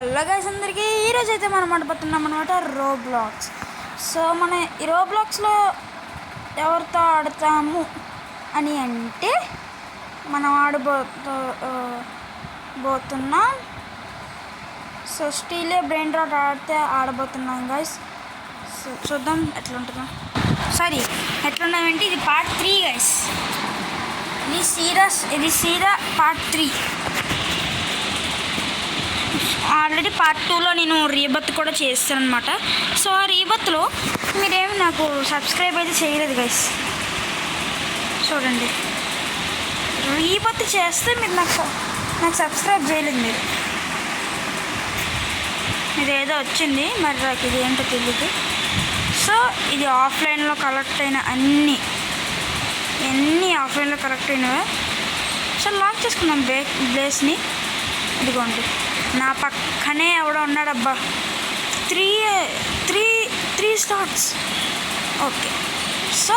Hello guys అందరికీ ఈరోజు అయితే మనం ఆడబోతున్నాం అనమాట రోబ్లాక్స్. సో మన ఈ రోబ్లాక్స్లో ఎవరితో ఆడతాము అని అంటే మనం ఆడబోతున్నాం. సో స్టీలే బ్రెయిన్ రాట్ ఆడబోతున్నాం గైస్. సో చూద్దాం ఎట్లుంటుందో. సారీ ఎట్లున్నామంటే ఇది పార్ట్ 3 గైస్. ఇది సీదా పార్ట్ 3. ఆల్రెడీ పార్ట్ 2లో నేను రీబర్త్ కూడా చేస్తాను అనమాట. సో ఆ రీబర్త్లో మీరేమి నాకు సబ్స్క్రైబ్ అయితే చేయలేదు గైస్. చూడండి, రీబర్త్ చేస్తే మీరు నాకు సబ్స్క్రైబ్ చేయలేదు. మీరు ఏదో వచ్చింది, మరి నాకు ఇది ఏంటో తెలియదు. సో ఇది ఆఫ్లైన్లో కలెక్ట్ అయిన అన్నీ ఆఫ్లైన్లో కలెక్ట్ అయినవే. సో లాక్ చేసుకున్నాం బ్లేస్ని. ఇదిగోండి, నా పక్కనే ఎవడో ఉన్నాడబ్బా. Three starts. ఓకే, సో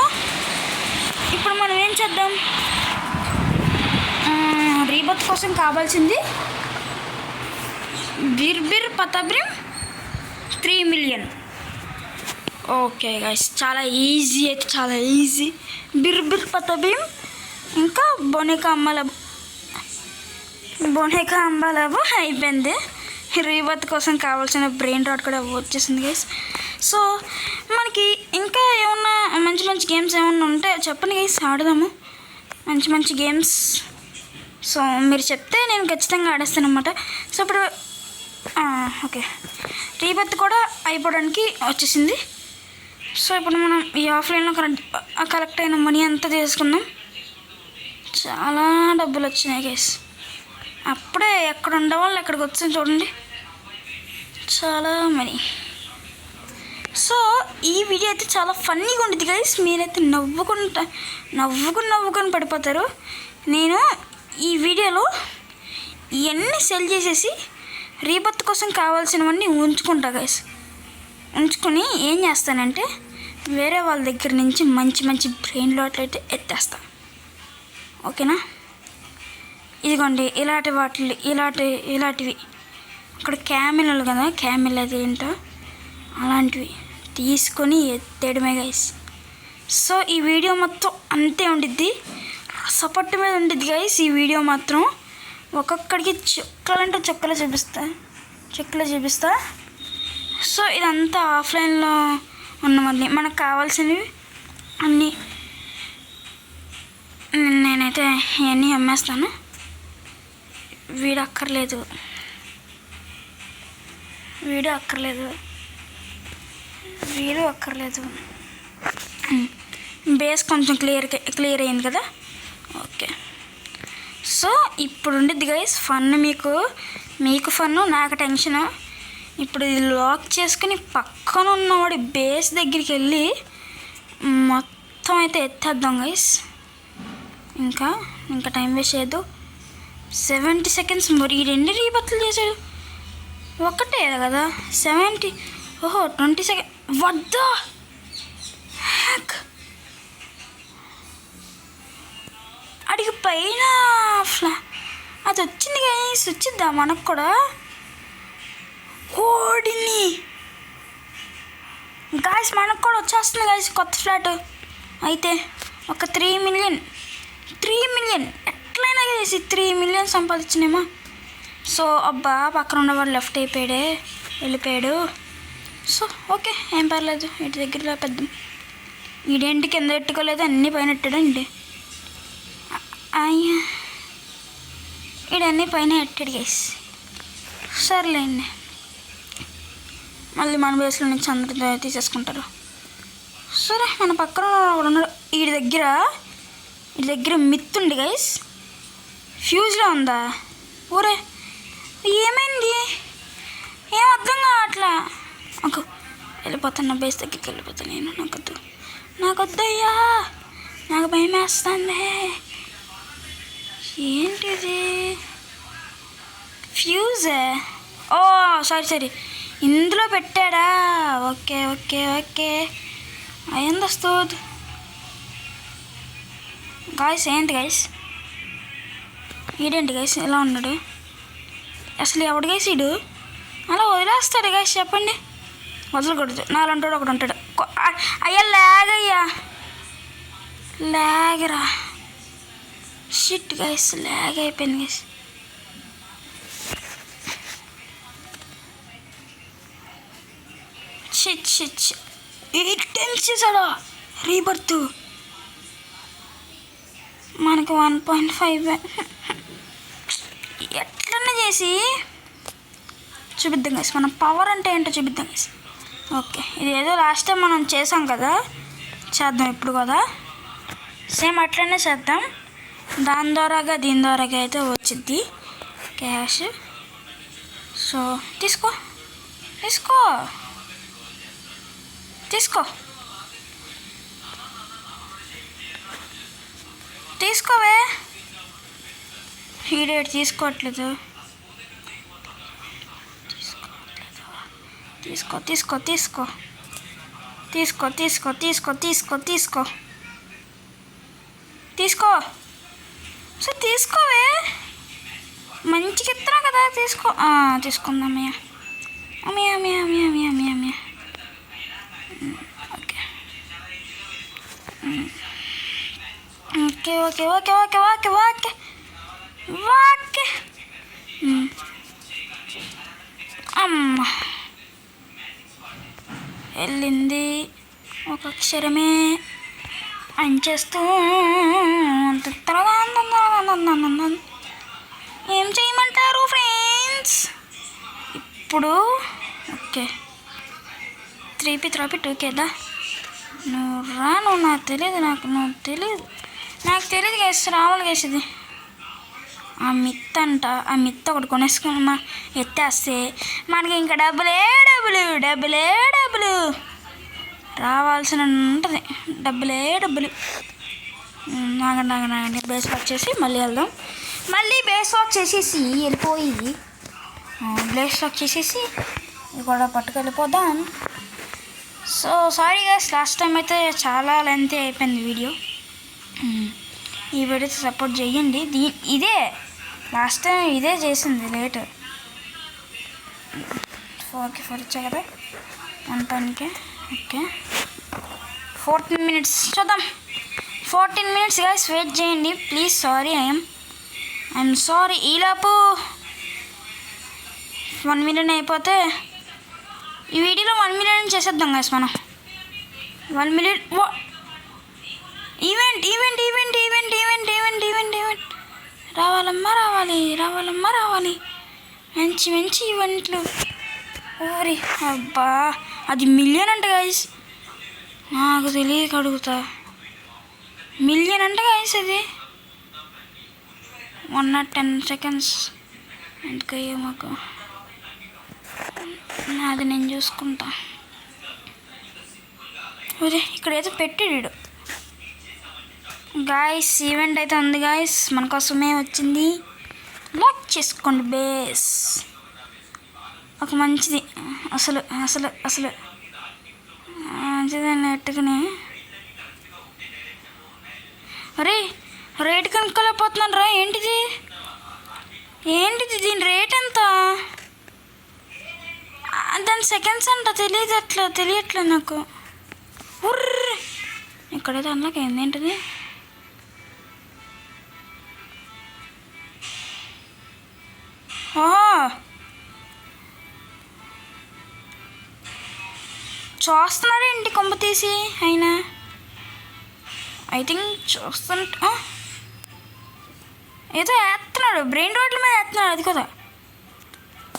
ఇప్పుడు మనం ఏం చేద్దాం? రీబర్త్ కోసం కావాల్సింది బిర్బిర్ పతబ్రిమ్ 3 మిలియన్. ఓకే గైస్, చాలా ఈజీ అయితే చాలా ఈజీ. బిర్బిర్ పతబ్రిమ్ ఇంకా బొనికా అంబాలాబు అయిపోయింది. రీబర్త్ కోసం కావాల్సిన బ్రెయిన్ రాట్ కూడా వచ్చేసింది గైస్. సో మనకి ఇంకా ఏమన్నా మంచి గేమ్స్ ఏమన్నా ఉంటే చెప్పండి గైస్, ఆడదాము మంచి గేమ్స్. సో మీరు చెప్తే నేను ఖచ్చితంగా ఆడేస్తాను అనమాట. సో ఇప్పుడు ఓకే, రీబర్త్ కూడా అయిపోవడానికి వచ్చేసింది. సో ఇప్పుడు మనం ఈ ఆఫ్లైన్లో కలెక్ట్ అయిన మనీ అంతా తీసుకుందాం. చాలా డబ్బులు వచ్చినాయి గైస్. అప్పుడే ఎక్కడ ఉండేవాళ్ళు ఎక్కడికి వచ్చింది చూడండి, చాలా మనీ. సో ఈ వీడియో అయితే చాలా ఫన్నీగా ఉంటుంది గైస్. మీరైతే నవ్వుకుని పడిపోతారు. నేను ఈ వీడియోలో ఇవన్నీ సెల్ చేసేసి రీబర్త్ కోసం కావాల్సినవన్నీ ఉంచుకుంటా గైస్. ఉంచుకొని ఏం చేస్తానంటే వేరే వాళ్ళ దగ్గర నుంచి మంచి బ్రెయిన్ రాట్లు అయితే ఎత్తేస్తా. ఓకేనా? ఇదిగోండి, ఇలాంటివి అక్కడ క్యామెల్ కదా, క్యామెల్ అది ఏంటో అలాంటివి తీసుకొని ఎత్తేయడమే గైస్. సో ఈ వీడియో మొత్తం అంతే ఉండిద్ది, సపోర్ట్ మీద ఉండిద్ది గైస్. ఈ వీడియో మాత్రం ఒక్కొక్కడికి చుక్కలు చూపిస్తా. సో ఇదంతా ఆఫ్లైన్లో ఉన్నవన్నీ మనకు కావాల్సినవి అన్నీ. నేనైతే ఇవన్నీ అమ్మేస్తాను. వీడియో అక్కర్లేదు. బేస్ కొంచెం క్లియర్ అయింది కదా. ఓకే, సో ఇప్పుడు ఉండిద్ది గైస్ ఫన్. మీకు ఫన్ను, నాకు టెన్షను. ఇప్పుడు ఇది లాక్ చేసుకుని పక్కన ఉన్నవాడి బేస్ దగ్గరికి వెళ్ళి మొత్తం అయితే ఎత్తేద్దాం గైస్. ఇంకా టైం వేస్ట్ చేయొద్దు. 70 సెకండ్స్. మరి ఈ 2 రీబర్త్లు చేశాడు, ఒక్కటే కదా 70. 20 సెకండ్ వద్దా హ్యాక్. అడిగి పైన అది వచ్చింది గైస్. వచ్చిద్దా మనకు కూడా? ఓడిని గాయస్, మనకు కూడా వచ్చేస్తుంది గాయస్ కొత్త ఫ్లాట్. అయితే ఒక 3 మిలియన్ ఎట్లయినా చేసి 3 మిలియన్ సంపాదించినేమో. సో అబ్బా, పక్కన ఉన్నవాడు లెఫ్ట్ వెళ్ళిపోయాడు. సో ఓకే, ఏం పర్లేదు. ఇటు దగ్గర పెద్ద ఈడేంటి కింద పెట్టుకోలేదు, అన్నీ పైన ఎట్టాడండి. అయ్యా, ఈడన్నీ పైన ఎట్టాడు గైస్. సర్లేండి, మళ్ళీ మన బేస్లో నుంచి అందరూ తీసేసుకుంటారు. సరే, మన పక్కన ఉన్నాడు. వీడి దగ్గర మిత్ ఉంది గైస్. ఫ్యూజ్లో ఉందా? ఊరే ఏమైంది? ఏం అర్థం కావట్లా. వెళ్ళిపోతాను, బేస్ దగ్గరికి వెళ్ళిపోతాను నేను. నాకొద్దయ్యా, నాకు భయం వేస్తుంది. ఏంటిది? ఫ్యూజే? ఓ సారీ, ఇందులో పెట్టాడా? ఓకే అయ్యింది వస్తుంది గాయస్. ఏంటి గాయస్, ఈడేంటి గైస్ ఇలా ఉన్నాడు? అసలు ఎవడు గైస్ ఈడు? అలా వదిలేస్తాడు గైస్, చెప్పండి. వదలకూడదు, నాలంటాడు ఒకడు ఉంటాడు. అయ్యా లాగ్, అయ్యా లాగరా, షిట్ గైస్, లాగ్ అయిపోయింది గైస్. షిట్ షిట్ 8 times చేశాడా రీబర్త్. మనకి 1.5 ఎట్లన్నా చేసి చూపిద్దాం గైస్, మన పవర్ అంటే ఏంటో చూపిద్దాం గైస్. ఓకే, ఇది ఏదో లాస్ట్ టైం మనం చేసాం కదా, చేద్దాం ఇప్పుడు కదా, సేమ్ అట్లనే చేద్దాం. దాని ద్వారాగా దీని ద్వారాగా అయితే వచ్చిద్ది క్యాష్. సో తీసుకో తీసుకో తీసుకో తీసుకోవే. హీడేట్ తీసుకోవట్లేదు. తీసుకో తీసుకో తీసుకో తీసుకో తీసుకో తీసుకో తీసుకో తీసుకో తీసుకో సో తీసుకోవే, మంచిగా ఇస్తున్నా కదా, తీసుకో. తీసుకుందాం అమ్మయ్య అమ్మయ్య అమ్మయ్య అమ్మయ్య అమ్మయ్య అమ్మయ్య అమ్మయ్య. Okay okay okay okay okay okay okay. అమ్మ వెళ్ళింది ఒక అక్షరమే అంచేస్తూ. ఏం చేయమంటారు ఫ్రెండ్స్ ఇప్పుడు? ఓకే 3p 2k నువ్వు రా, నువ్వు నాకు తెలియదు, నువ్వు తెలియదు, నాకు తెలియదు గేసి, రావాలి గేసి. ఇది ఆ మిత్ అంట, ఆ మిత్ ఒకటి కొనేసుకున్నా ఎత్తేస్తే మనకి ఇంకా డబ్బులే డబ్బులు రావాల్సిన ఉంటుంది. డబ్బులు నాగండి బేస్ వాక్ చేసి మళ్ళీ వెళ్దాం. మళ్ళీ బేస్ వాక్ చేసేసి వెళ్ళిపోయి బేస్ వాక్ చేసేసి ఇది కూడా పట్టుకెళ్ళిపోదాం. So sorry guys, last time అయితే చాలా లెంతీ అయిపోయింది వీడియో. ఈ వీడియోతో సపోర్ట్ చేయండి. ఇదే లాస్ట్ టైం ఇదే చేసింది లేట్. 4కి 4 ఇచ్చా కదా, 110కే. ఓకే 14 minutes చూద్దాం. 14 minutes గైస్, వెయిట్ చేయండి ప్లీజ్. Sorry, I'm sorry. ఈలోపు 1 million అయిపోతే ఈ వీడియోలో 1 million చేసేద్దాం గైస్ మనం. 1 million event event event event event event event event రావాలి. మంచి ఈవెంట్లు. ఓరి అబ్బా, అది 1 million అంట గైస్, నాకు తెలియక అడుగుతా. 1 million అంట గైస్, అది 110 seconds. ఎందుకయ్యో మాకు, అది నేను చూసుకుంటా. ఓరే ఇక్కడైతే పెట్టాడు గాయస్. ఈవెంట్ అయితే ఉంది గాయస్, మన కోసమే వచ్చింది. లాక్ చేసుకోండి బేస్. ఒక మంచిది అసలు అసలు అసలు మంచిదాన్ని ఎట్టుకుని. అరే రేట్ కనుక్కోలేకపోతున్నాను రా. ఏంటిది దీని రేట్ ఎంత? దాని సెకండ్స్ అంట, తెలియట్లేదు నాకు. ఉర్రే ఇక్కడైతే అన్నాక ఏంటది? చూస్తున్నారా ఏంటి కొంప తీసి? అయినా ఐ థింక్ చూస్తుంటా ఏదో వేస్తున్నాడు, బ్రెయిన్ రోడ్ల మీద వేస్తున్నాడు. అది కదా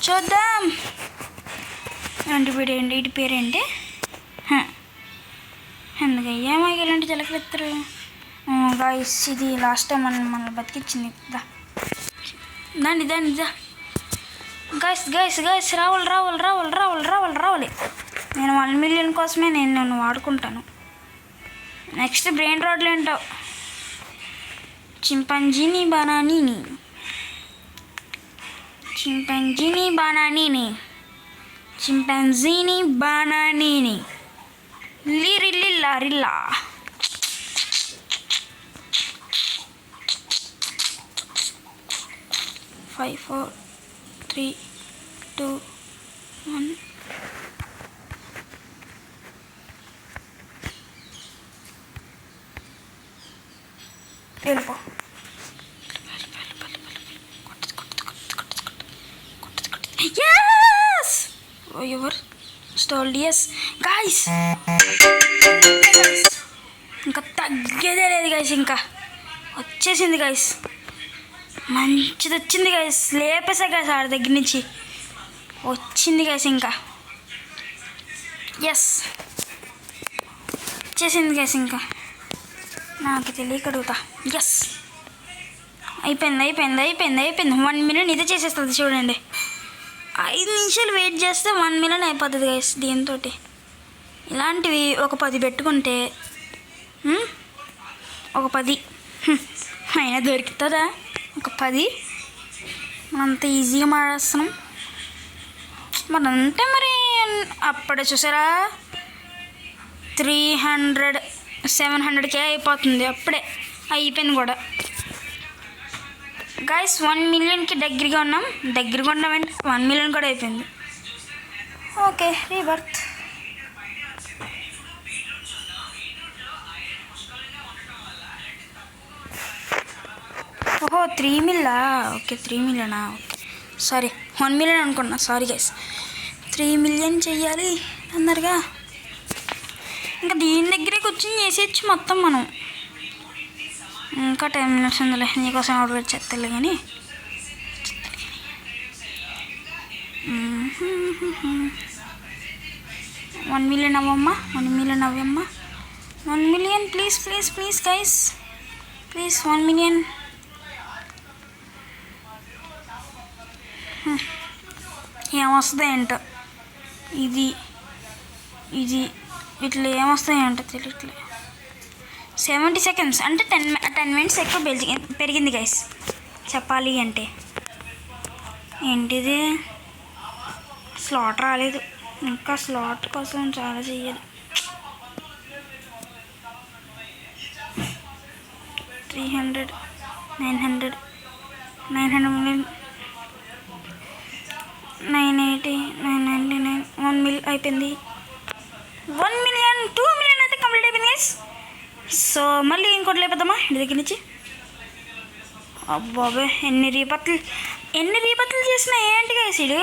చూద్దాం. వీటి పేరేంటి? ఎందుకయ్యా మాకు ఇలాంటి చిలకలు ఎత్తారు గాయస్? ఇది లాస్ట్ టైం మనల్ని బతికిచ్చింది. దాన్ని గైస్ రావాలి. నేను 1 million కోసమే నేను వాడుకుంటాను. నెక్స్ట్ బ్రెయిన్ రోడ్లు ఏంటో. చింపాంజీని బానానీని రిల్లా 5 4 3 2 యువర్ స్టోల్డ్ ఎస్ గాయస్. ఇంకా తగ్గేదే లేదు గైస్, ఇంకా వచ్చేసింది గైస్, మంచిది వచ్చింది గైస్, లేపేసా గైస్ ఆడ దగ్గర నుంచి వచ్చింది గైస్, ఇంకా ఎస్ వచ్చేసింది గైస్, ఇంకా నాకు తెలియక అడుగుతా. ఎస్ అయిపోయింది అయిపోయింది అయిపోయింది అయిపోయింది. 1 మిలియన్ ఇదే చేసేస్తుంది చూడండి. 5 నిమిషాలు వెయిట్ చేస్తే 1 మిలియన్ అయిపోతుంది గైస్. దీంతో ఇలాంటివి ఒక 10 పెట్టుకుంటే ఒక 10 అయినా దొరుకుతుందా? ఒక 10 అంత ఈజీగా మాడేస్తున్నాం మరి. అంటే మరి అప్పుడే చూసారా 700K అయిపోతుంది, అప్పుడే అయిపోయింది కూడా గైస్. 1 మిలియన్కి దగ్గరగా ఉన్నామంటే 1 మిలియన్ కూడా అయిపోయింది. Okay rebirth. ఓహో 3 మిలియనా? ఓకే 3 మిలియనా? ఓకే సారీ 1 మిలియన్ అనుకున్నా, సారీ గైస్. 3 మిలియన్ చెయ్యాలి అన్నారుగా, ఇంకా దీని దగ్గరే కూర్చొని చేసేయచ్చు మొత్తం మనం. ఇంకా 10 మినిట్స్ ఉందిలే, నీకోసం ఆర్డర్ చేస్తలే కానీ. 1 మిలియన్ అవ్వమ్మా, 1 మిలియన్ అవ్వమ్మా, 1 million please please please guys, please 1 million. ఏమొస్తుంది ఏంటో ఇది ఇట్లా ఏమొస్తాయి ఏంటో తెలియట్లే. 70 సెకండ్స్ అంటే 10 మినిట్స్ ఎక్కువ పెరిగింది గైస్ చెప్పాలి అంటే. ఏంటిది స్లాట్ రాలేదు, ఇంకా స్లాట్ కోసం చాలా చెయ్యాలి. 300 900 మిలియన్ 980 999 1 మిలియన్ అయిపోయింది. 1 మిలియన్ 2 మిలియన్ అయితే కంప్లీట్ అయిపోయింది గైస్. సో మళ్ళీ ఇంకోటి లేపేద్దామా ఇంటి దగ్గర నుంచి. అబ్బాబే ఎన్ని రీపత్తులు చేసినా ఏంటి గైస్ ఇది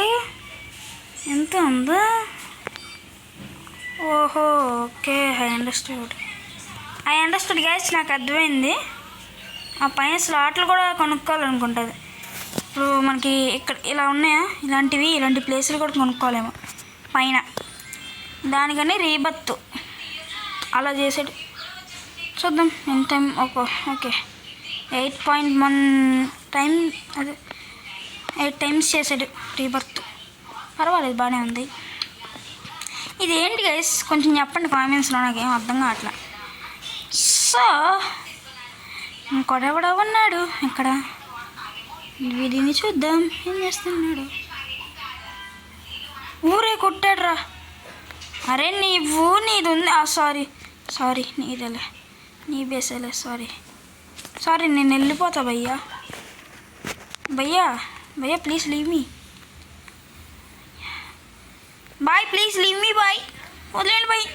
ఎంత ఉందా? ఓహో ఓకే ఐ అండర్స్టూడ్ గైస్, నాకు అర్థమైంది. ఆ పైన స్లాట్లు కూడా కొనుక్కోవాలనుకుంటుంది. ఇప్పుడు మనకి ఇక్కడ ఇలా ఉన్నాయా, ఇలాంటి ప్లేసులు కూడా కొనుక్కోలేము పైన. దానికని రీబర్త్ అలా చేసాడు. చూద్దాం ఎంత టైం. ఓకే 8.1 టైం, అదే 8 టైమ్స్ చేసాడు రీబర్త్. పర్వాలేదు బాగానే ఉంది. ఇదేంటి గైస్ కొంచెం చెప్పండి కామెంట్స్లో, నాకేం అర్థం కావట్లా. సో ఇంకొడెవడో ఉన్నాడు ఇక్కడ, వీడిని చూద్దాం ఏం చేస్తున్నాడు. ఊరే కొట్టాడురా. అరే నీది ఉంది. సారీ నీదేలే, నీ బేసేలే. సారీ నేను వెళ్ళిపోతా భయ్యా ప్లీజ్ లీవ్ మీ బాయ్, ప్లీజ్ లీవ్ మీ బాయ్, వదిలేండి బాయ్.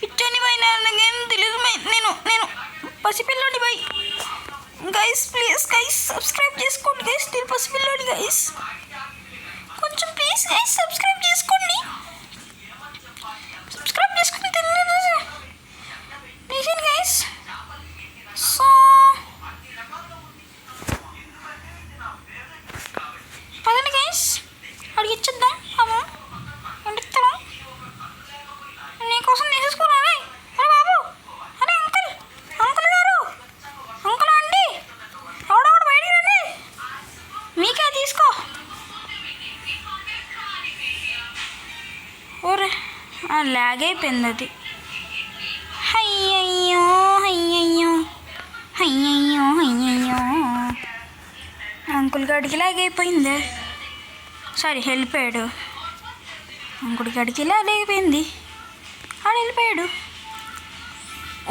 ఇచ్చండి బాయ్, నాకేం తెలియదు బాయ్, నేను పసిపిల్లోని బాయ్. గైస్ ప్లీజ్ గైస్ సబ్స్క్రైబ్ చేసుకోండి గైస్, నేను పసిపిల్లోని గైస్, కొంచెం ప్లీజ్ గైస్ సబ్స్క్రైబ్ చేసుకోండి. Please guys. సో పదండి గైస్ అడిగిచ్చేద్దాం. అమ్మో వండిస్తాను నీకోసం తీసేసుకోవాలి. అరే బాబు, అరే అంకుల్ గారు, అంకుల్ అండి, ఎవడో బయటికి రండి, మీకే తీసుకో. ఓరే లాగ్ అయిపోయింది అది. అయ్యయ్యో అంకుల్ గడికి లాగ్ అయిపోయింది. సారీ వెళ్ళిపోయాడు. అంకుల్ గడికి లాగ్ అయిపోయింది, ఆడు వెళ్ళిపోయాడు.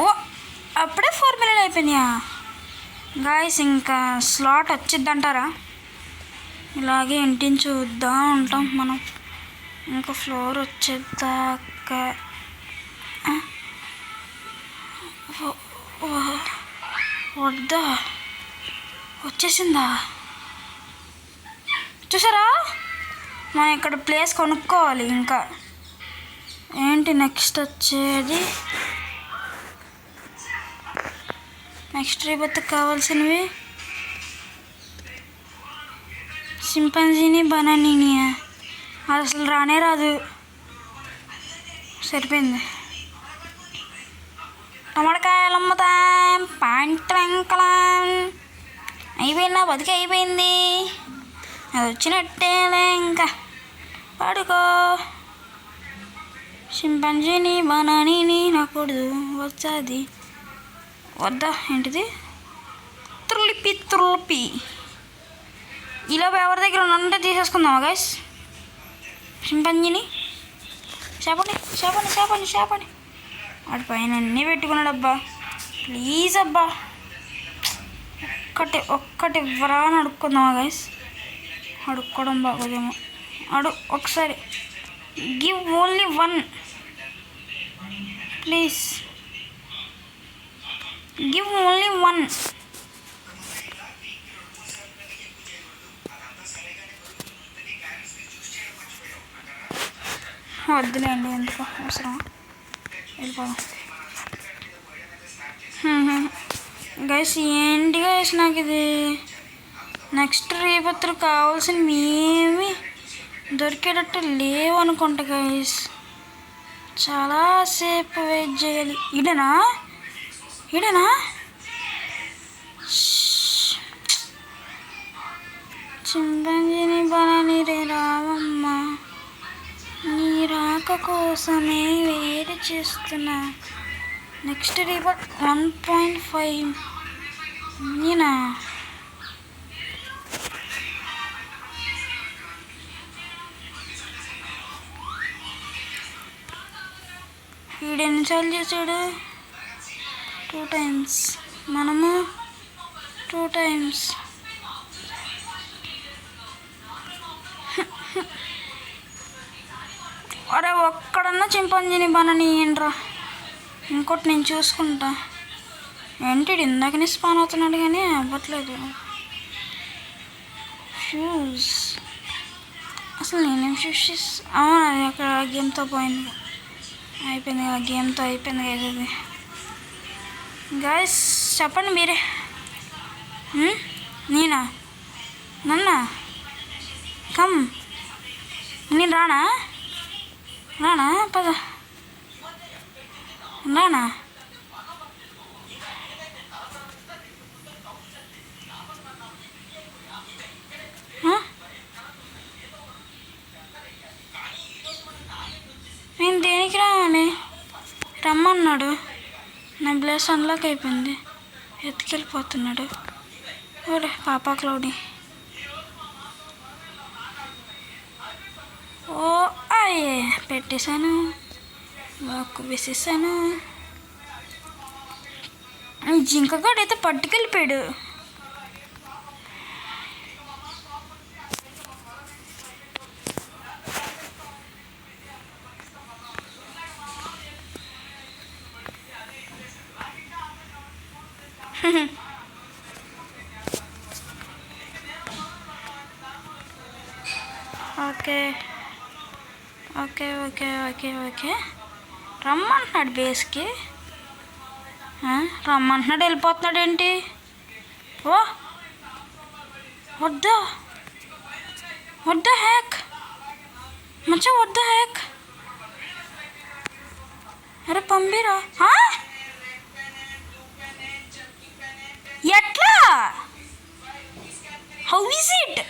ఓ అప్పుడే 4 మిలియన్ అయిపోయినాయా గాయస్? ఇంకా స్లాట్ వచ్చిద్దంటారా? ఇలాగే ఇంటిని చూద్దా ఉంటాం మనం, ఇంకా ఫ్లోర్ వచ్చేదాకా. వద్దా వచ్చేసిందా? చూసారా మనం ఇక్కడ ప్లేస్ కొనుక్కోవాలి. ఇంకా ఏంటి నెక్స్ట్ వచ్చేది, నెక్స్ట్ రీబత్కి కావాల్సినవి చింపాంజీని బనానీని. అది అసలు రానే రాదు. సరిపోయింది. టమాటకాయలు అమ్ముతాం. పాంటంకలం అయిపోయిందా? బతికి అయిపోయింది. అది వచ్చినట్టేలే. ఇంకా పడుకో. చింపాంజీని బనానీని నాకూడదు. వచ్చాది వద్దా? ఏంటిది? తుర్లిపి. ఈలోపు ఎవరి దగ్గర ఉంటే తీసేసుకుందామా గైస్? చింపాంజీని చేపండి. వాడి పైన అన్నీ పెట్టుకున్నాడు. అబ్బా ప్లీజ్ అబ్బా, ఒక్కటి ఇవ్వరా అని అడుక్కుందామా గైస్? అడుక్కోవడం బాగోదేమో. ఒకసారి give only 1 please. Give only 1. వద్దులేండి, ఎందుకు అవసరం. వెళ్ళిపోదాం గైస్. ఏంటి గైస్ నాకు ఇది నెక్స్ట్ రీపత్రులు కావాల్సినవి ఏమి దొరికేటట్టు లేవు అనుకుంటా గైస్. చాలాసేపు వెయిట్ చేయాలి. ఇడనా చింపాంజీని బనానీ రే రావమ్మ, నీ రాక కోసమే వెయిట్ చేస్తున్నా. నెక్స్ట్ రీపత్ 1.5 నేనా? వీడెన్నిసార్లు చేసాడు? 2 times. మనము 2 times. అరే ఒక్కడన్నా చింపాంజీని బనానీ ఏంట్రా? ఇంకోటి నేను చూసుకుంటా. ఏంటి ఇందాకనే స్పాన్ అవుతున్నాడు కానీ అవ్వట్లేదు. షూస్ అసలు నేనేం షూస్ అది అక్కడ గేమ్తో పోయింది. అయిపోయింది కదా, గేమ్తో అయిపోయింది కదా ఇది. గాయస్ చెప్పండి మీరే. నేనా? నన్నా? కమ్. నేను రానా? పద రానా? నేను దేనికి రావాలి? రమ్మన్నాడు. నా బ్లెస్ అన్లాక్ అయిపోయింది. ఎత్తుకెళ్ళిపోతున్నాడు. ఓడే పాపా క్లౌడీ. ఓ అయ్యే పెట్టేశాను. వాక్ వేసేసాను. జింకగాడు అయితే పట్టుకెళ్ళిపోయాడు. ఓకే రమ్మంటున్నాడు బేస్కి. రమ్మంటున్నాడు, వెళ్ళిపోతున్నాడు ఏంటి? ఓ వద్దా హ్యాక్ మంచిగా వద్దా హ్యాక్. అరే పంపిరా. ఎట్లా? How is it?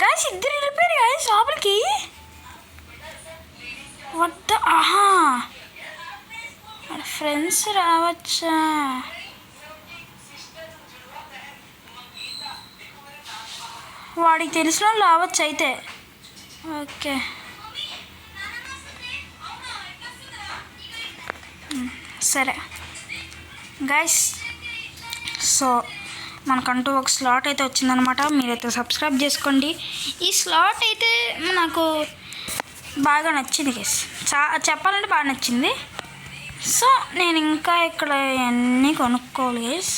గాయస్ ఇద్దరు వెళ్ళిపోయారు గాయస్ లోపలికి. వద్ద ఫ్రెండ్స్ రావచ్చా? వాడికి తెలిసిన వాళ్ళు రావచ్చు అయితే. ఓకే సరే గాయస్. సో మనకంటూ ఒక స్లాట్ అయితే వచ్చిందనమాట. మీరైతే సబ్స్క్రైబ్ చేసుకోండి. ఈ స్లాట్ అయితే నాకు బాగా నచ్చింది గైస్. చెప్పాలంటే బాగా నచ్చింది. సో నేను ఇంకా ఇక్కడ అన్నీ కొనుక్కోవాలి గైస్.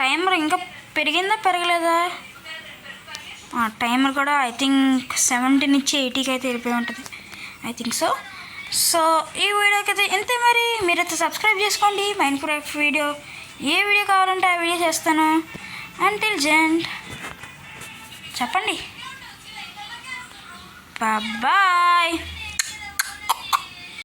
టైమర్ ఇంకా పెరిగిందా పెరగలేదా? టైమర్ కూడా ఐ థింక్ 70 నుంచి 80కి అయితే వెళ్ళిపోయి ఉంటుంది, ఐ థింక్ సో. సో ఈ వీడియోకి అయితే ఇంతే. మరి మీరైతే సబ్స్క్రైబ్ చేసుకోండి. మైన్క్రాఫ్ట్ వీడియో ఏ వీడియో కావాలంటే ఆ వీడియో చేస్తాను. అంటిల్ జెంట్ చెప్పండి, బాయ్.